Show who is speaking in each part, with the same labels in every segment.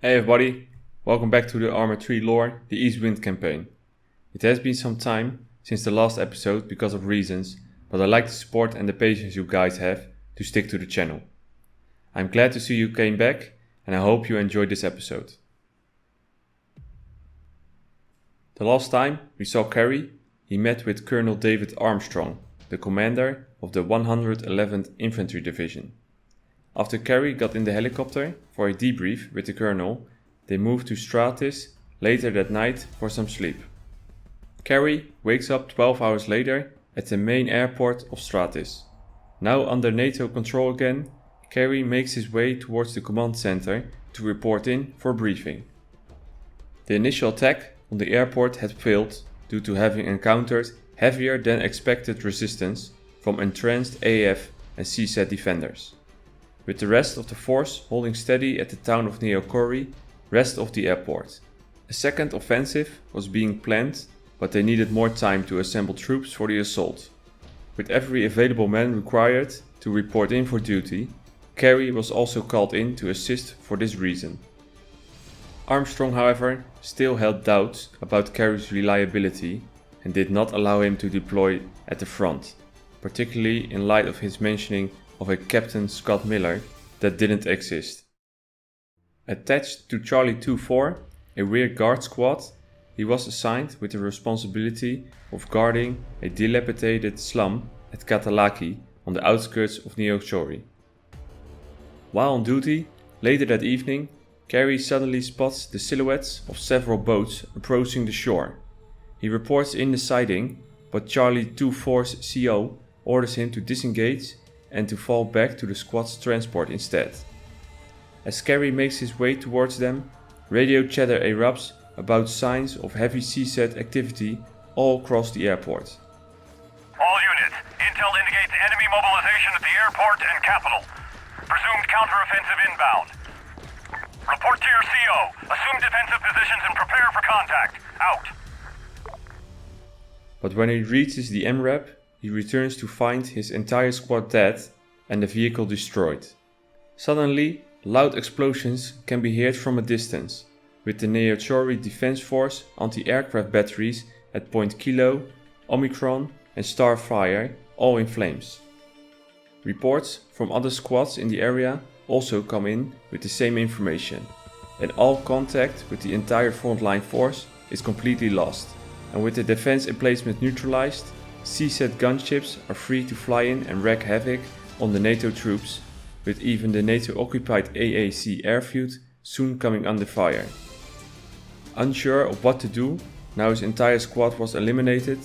Speaker 1: Hey everybody, welcome back to the Arma 3 lore, the East Wind campaign. It has been some time since the last episode because of reasons, but I like the support and the patience you guys have to stick to the channel. I'm glad to see you came back and I hope you enjoyed this episode. The last time we saw Kerry, he met with Colonel David Armstrong, the commander of the 111th Infantry Division. After Kerry got in the helicopter for a debrief with the colonel, they moved to Stratis later that night for some sleep. Kerry wakes up 12 hours later at the main airport of Stratis. Now under NATO control again, Kerry makes his way towards the command center to report in for briefing. The initial attack on the airport had failed due to having encountered heavier than expected resistance from entrenched AF and CSAT defenders. With the rest of the force holding steady at the town of Neokori, rest of the airport. A second offensive was being planned, but they needed more time to assemble troops for the assault. With every available man required to report in for duty, Kerry was also called in to assist for this reason. Armstrong, however, still held doubts about Kerry's reliability and did not allow him to deploy at the front, particularly in light of his mentioning of a Captain Scott Miller that didn't exist. Attached to Charlie 2-4, a rear guard squad, he was assigned with the responsibility of guarding a dilapidated slum at Katalaki on the outskirts of Neochori. While on duty, later that evening, Kerry suddenly spots the silhouettes of several boats approaching the shore. He reports in the sighting, but Charlie 2-4's CO orders him to disengage and to fall back to the squad's transport instead. As Kerry makes his way towards them, radio chatter erupts about signs of heavy CSAT activity all across the airport.
Speaker 2: All units, intel indicates enemy mobilization at the airport and capital. Presumed counteroffensive inbound. Report to your CO. Assume defensive positions and prepare for contact. Out.
Speaker 1: But when he reaches the MRAP, he returns to find his entire squad dead and the vehicle destroyed. Suddenly, loud explosions can be heard from a distance, with the Neochori Defense Force anti-aircraft batteries at Point Kilo, Omicron and Starfire all in flames. Reports from other squads in the area also come in with the same information, and all contact with the entire frontline force is completely lost, and with the defense emplacement neutralized, CSAT gunships are free to fly in and wreak havoc on the NATO troops, with even the NATO-occupied AAC airfield soon coming under fire. Unsure of what to do, now his entire squad was eliminated,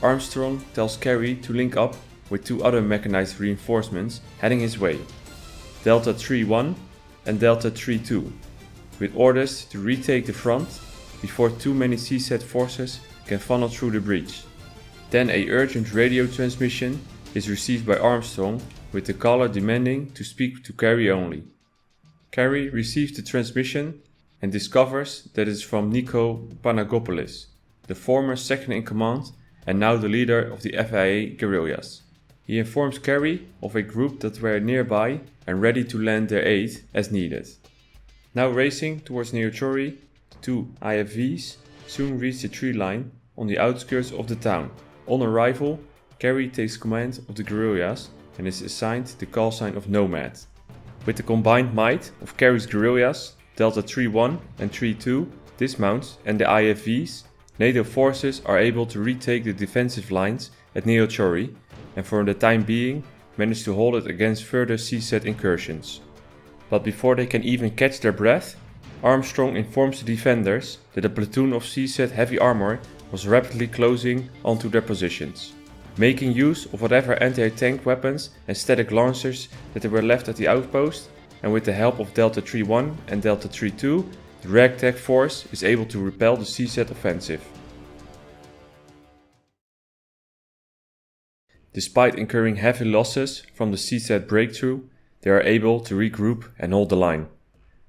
Speaker 1: Armstrong tells Kerry to link up with two other mechanized reinforcements heading his way, Delta 3-1 and Delta 3-2, with orders to retake the front before too many CSAT forces can funnel through the breach. Then an urgent radio transmission is received by Armstrong with the caller demanding to speak to Kerry only. Kerry receives the transmission and discovers that it is from Nico Panagopoulos, the former second in command and now the leader of the FIA guerrillas. He informs Kerry of a group that were nearby and ready to lend their aid as needed. Now racing towards Neochori, two IFVs soon reach the tree line on the outskirts of the town. On arrival, Kerry takes command of the guerrillas and is assigned the call sign of Nomad. With the combined might of Kerry's guerrillas, Delta 3-1 and 3-2 dismounts and the IFVs, NATO forces are able to retake the defensive lines at Neochori and for the time being manage to hold it against further CSAT incursions. But before they can even catch their breath, Armstrong informs the defenders that a platoon of CSAT heavy armor was rapidly closing onto their positions. Making use of whatever anti-tank weapons and static launchers that were left at the outpost, and with the help of Delta 3-1 and Delta 3-2, the ragtag force is able to repel the CSAT offensive. Despite incurring heavy losses from the CSAT breakthrough, they are able to regroup and hold the line.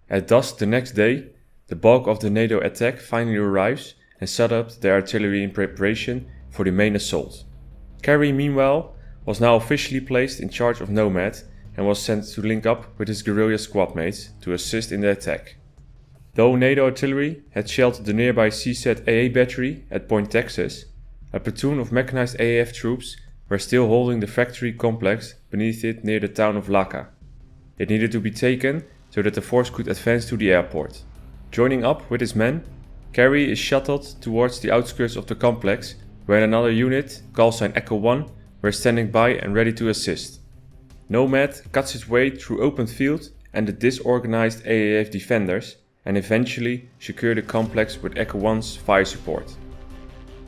Speaker 1: At dusk the next day, the bulk of the NATO attack finally arrives and set up their artillery in preparation for the main assault. Kerry, meanwhile, was now officially placed in charge of Nomad and was sent to link up with his guerrilla squad mates to assist in the attack. Though NATO artillery had shelled the nearby CSAT AA battery at Point Texas, a platoon of mechanized AAF troops were still holding the factory complex beneath it near the town of Laka. It needed to be taken so that the force could advance to the airport. Joining up with his men, Kerry is shuttled towards the outskirts of the complex, where another unit, call sign Echo 1, were standing by and ready to assist. Nomad cuts his way through open field and the disorganized AAF defenders and eventually secure the complex with Echo 1's fire support.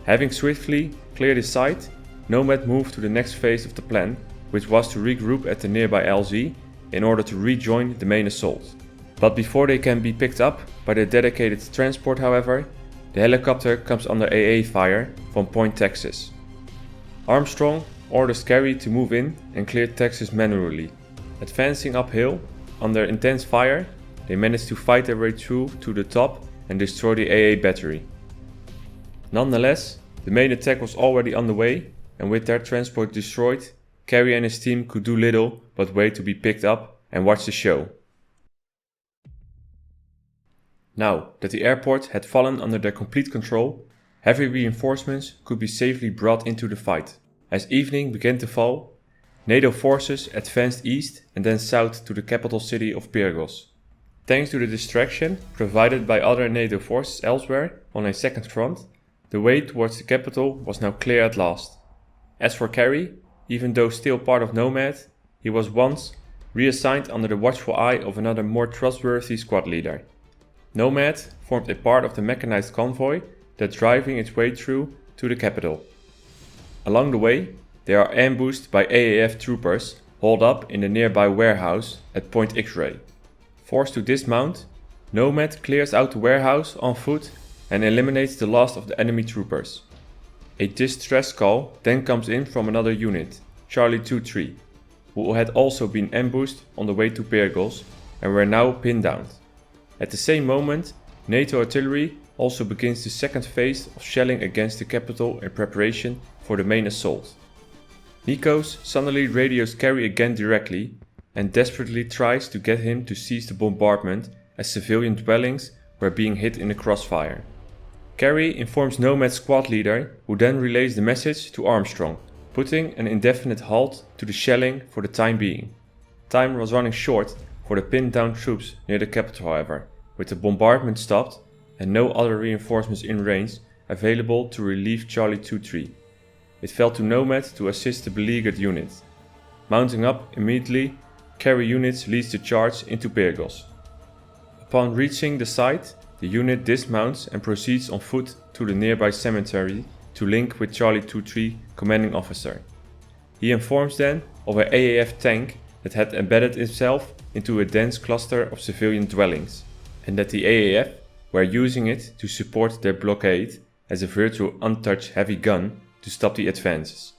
Speaker 1: Having swiftly cleared his site, Nomad moved to the next phase of the plan, which was to regroup at the nearby LZ in order to rejoin the main assault. But before they can be picked up by the dedicated transport, however, the helicopter comes under AA fire from Point Texas. Armstrong orders Kerry to move in and clear Texas manually. Advancing uphill, under intense fire, they manage to fight their way through to the top and destroy the AA battery. Nonetheless, the main attack was already underway, and with their transport destroyed, Kerry and his team could do little but wait to be picked up and watch the show. Now that the airport had fallen under their complete control, heavy reinforcements could be safely brought into the fight. As evening began to fall, NATO forces advanced east and then south to the capital city of Pyrgos. Thanks to the distraction provided by other NATO forces elsewhere on a second front, the way towards the capital was now clear at last. As for Kerry, even though still part of Nomad, he was once reassigned under the watchful eye of another more trustworthy squad leader. Nomad formed a part of the mechanized convoy that driving its way through to the capital. Along the way, they are ambushed by AAF troopers holed up in the nearby warehouse at Point X-Ray. Forced to dismount, Nomad clears out the warehouse on foot and eliminates the last of the enemy troopers. A distress call then comes in from another unit, Charlie 2-3, who had also been ambushed on the way to Pyrgos and were now pinned down. At the same moment, NATO artillery also begins the second phase of shelling against the capital in preparation for the main assault. Nikos suddenly radios Kerry again directly and desperately tries to get him to cease the bombardment as civilian dwellings were being hit in the crossfire. Kerry informs Nomad's squad leader, who then relays the message to Armstrong, putting an indefinite halt to the shelling for the time being. Time was running short for the pinned down troops near the capital, however, with the bombardment stopped and no other reinforcements in range available to relieve Charlie 2-3. It fell to Nomad to assist the beleaguered unit. Mounting up immediately, Kerry units leads the charge into Pyrgos. Upon reaching the site, the unit dismounts and proceeds on foot to the nearby cemetery to link with Charlie 2-3 commanding officer. He informs them of an AAF tank that had embedded itself into a dense cluster of civilian dwellings, and that the AAF were using it to support their blockade as a virtual untouched heavy gun to stop the advances.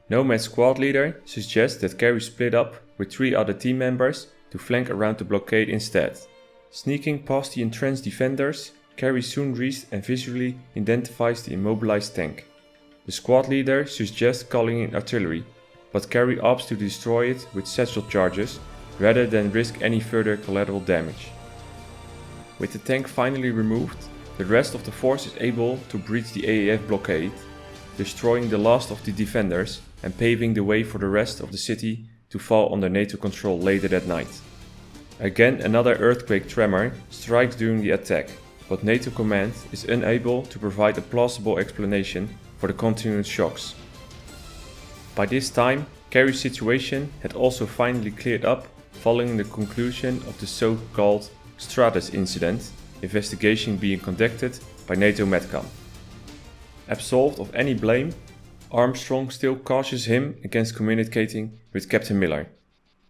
Speaker 1: Nomad's squad leader suggests that Kerry split up with 3 other team members to flank around the blockade instead. Sneaking past the entrenched defenders, Kerry soon reads and visually identifies the immobilized tank. The squad leader suggests calling in artillery, but Kerry opts to destroy it with satchel charges rather than risk any further collateral damage. With the tank finally removed, the rest of the force is able to breach the AAF blockade, destroying the last of the defenders and paving the way for the rest of the city to fall under NATO control later that night. Again, another earthquake tremor strikes during the attack, but NATO command is unable to provide a plausible explanation for the continued shocks. By this time, Kerry's situation had also finally cleared up following the conclusion of the so-called Stratus incident, investigation being conducted by NATO Medcom. Absolved of any blame, Armstrong still cautions him against communicating with Captain Miller,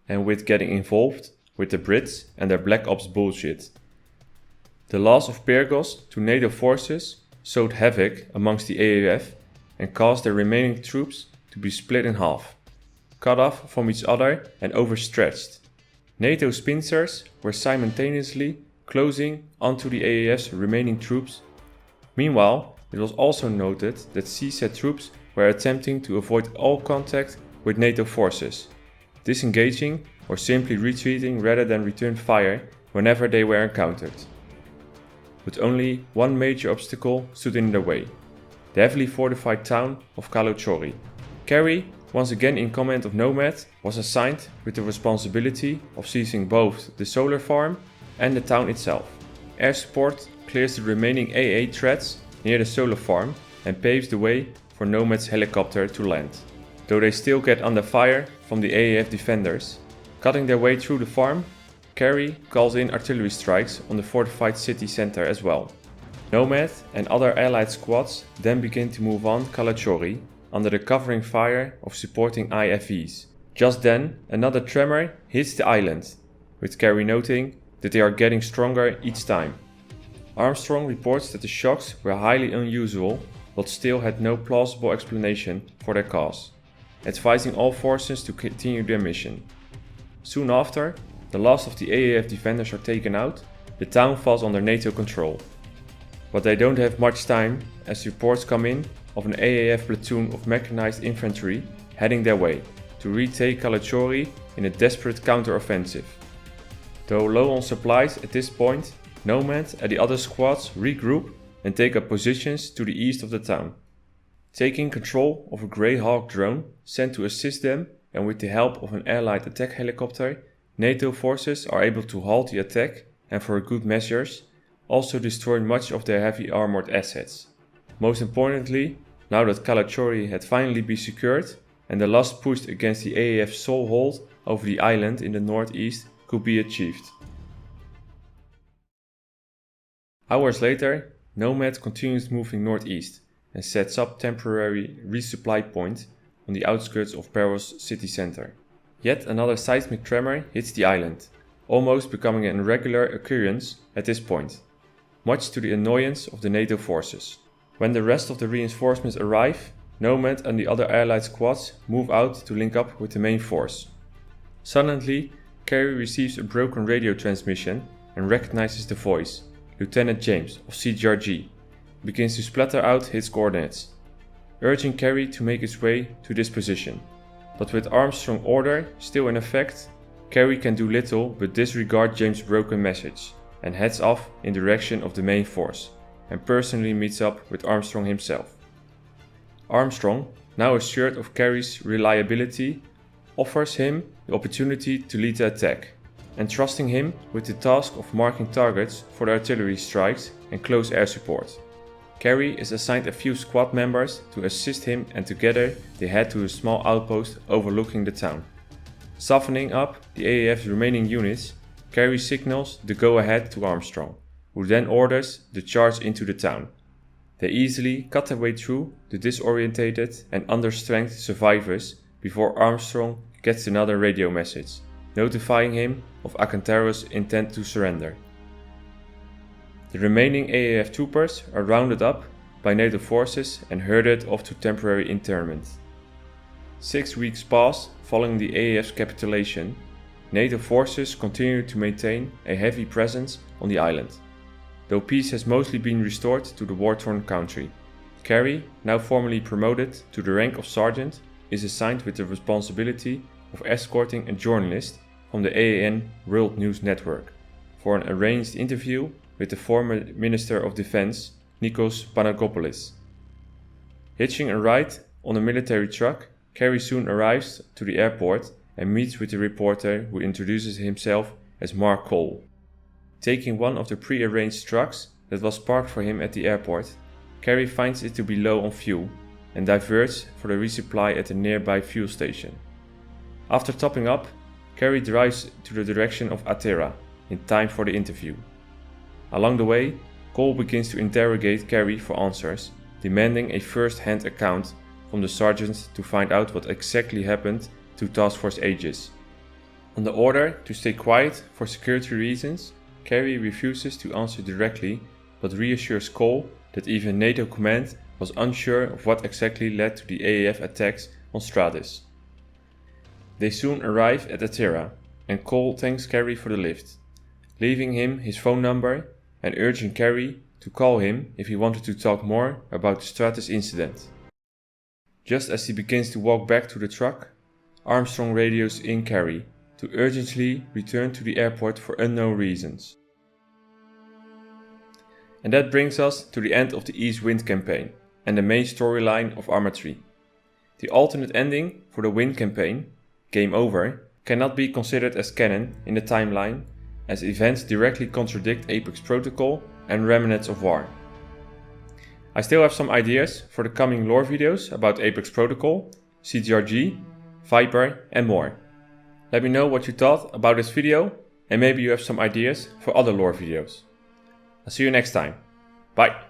Speaker 1: and with getting involved with the Brits and their Black Ops bullshit. The loss of Pyrgos to NATO forces sowed havoc amongst the AAF and caused their remaining troops to be split in half, cut off from each other and overstretched. NATO pincers were simultaneously closing onto the AAF's remaining troops. Meanwhile, it was also noted that CSAT troops were attempting to avoid all contact with NATO forces, disengaging or simply retreating rather than return fire whenever they were encountered. but only one major obstacle stood in their way: the heavily fortified town of Kalachori. Kerry, once again in command of Nomad, was assigned with the responsibility of seizing both the solar farm and the town itself. Air support clears the remaining AA threats near the solar farm and paves the way for Nomad's helicopter to land. Though they still get under fire from the AAF defenders, cutting their way through the farm, Kerry calls in artillery strikes on the fortified city center as well. Nomad and other allied squads then begin to move on Kalachori under the covering fire of supporting IFVs. Just then, another tremor hits the island, with Kerry noting that they are getting stronger each time. Armstrong reports that the shocks were highly unusual, but still had no plausible explanation for their cause, advising all forces to continue their mission. Soon after, the last of the AAF defenders are taken out, the town falls under NATO control. But they don't have much time, as reports come in of an AAF platoon of mechanized infantry heading their way to retake Kalachori in a desperate counter-offensive. Though low on supplies at this point, Nomad and the other squads regroup and take up positions to the east of the town. Taking control of a Grey Hawk drone sent to assist them, and with the help of an allied attack helicopter, NATO forces are able to halt the attack and, for good measures, also destroy much of their heavy armored assets. Most importantly, now that Kalachori had finally been secured and the last push against the AAF sole hold over the island in the northeast could be achieved. Hours later, Nomad continues moving northeast and sets up temporary resupply point on the outskirts of Peros city center. Yet another seismic tremor hits the island, almost becoming an irregular occurrence at this point, much to the annoyance of the NATO forces. When the rest of the reinforcements arrive, Nomad and the other allied squads move out to link up with the main force. Suddenly, Kerry receives a broken radio transmission and recognizes the voice. Lieutenant James of CGRG begins to splatter out his coordinates, urging Kerry to make his way to this position. But with Armstrong's order still in effect, Kerry can do little but disregard James' broken message and heads off in direction of the main force and personally meets up with Armstrong himself. Armstrong, now assured of Kerry's reliability, offers him the opportunity to lead the attack, entrusting him with the task of marking targets for the artillery strikes and close air support. Kerry is assigned a few squad members to assist him, and together they head to a small outpost overlooking the town. Softening up the AAF's remaining units, Kerry signals the go-ahead to Armstrong, who then orders the charge into the town. They easily cut their way through the disorientated and understrength survivors before Armstrong gets another radio message, notifying him of Akantaro's intent to surrender. The remaining AAF troopers are rounded up by NATO forces and herded off to temporary internment. 6 weeks pass following the AAF's capitulation. NATO forces continue to maintain a heavy presence on the island, though peace has mostly been restored to the war-torn country. Kerry, now formally promoted to the rank of sergeant, is assigned with the responsibility of escorting a journalist from the AAN World News Network for an arranged interview with the former Minister of Defense, Nikos Panagopoulos. Hitching a ride on a military truck, Kerry soon arrives to the airport and meets with the reporter, who introduces himself as Mark Cole. Taking one of the pre-arranged trucks that was parked for him at the airport, Kerry finds it to be low on fuel and diverts for the resupply at a nearby fuel station. After topping up, Kerry drives to the direction of Atera in time for the interview. Along the way, Cole begins to interrogate Kerry for answers, demanding a first-hand account from the sergeant to find out what exactly happened to Task Force Aegis. On the order to stay quiet for security reasons, Kerry refuses to answer directly, but reassures Cole that even NATO command was unsure of what exactly led to the AAF attacks on Stratus. They soon arrive at Atera, and Cole thanks Kerry for the lift, leaving him his phone number and urging Kerry to call him if he wanted to talk more about the Stratus incident. Just as he begins to walk back to the truck, Armstrong radios in Kerry to urgently return to the airport for unknown reasons. And that brings us to the end of the East Wind campaign and the main storyline of Arma 3. The alternate ending for the Wind campaign, Game Over, cannot be considered as canon in the timeline, as events directly contradict Apex Protocol and Remnants of War. I still have some ideas for the coming lore videos about Apex Protocol, CTRG, Viper and more. Let me know what you thought about this video and maybe you have some ideas for other lore videos. I'll see you next time. Bye!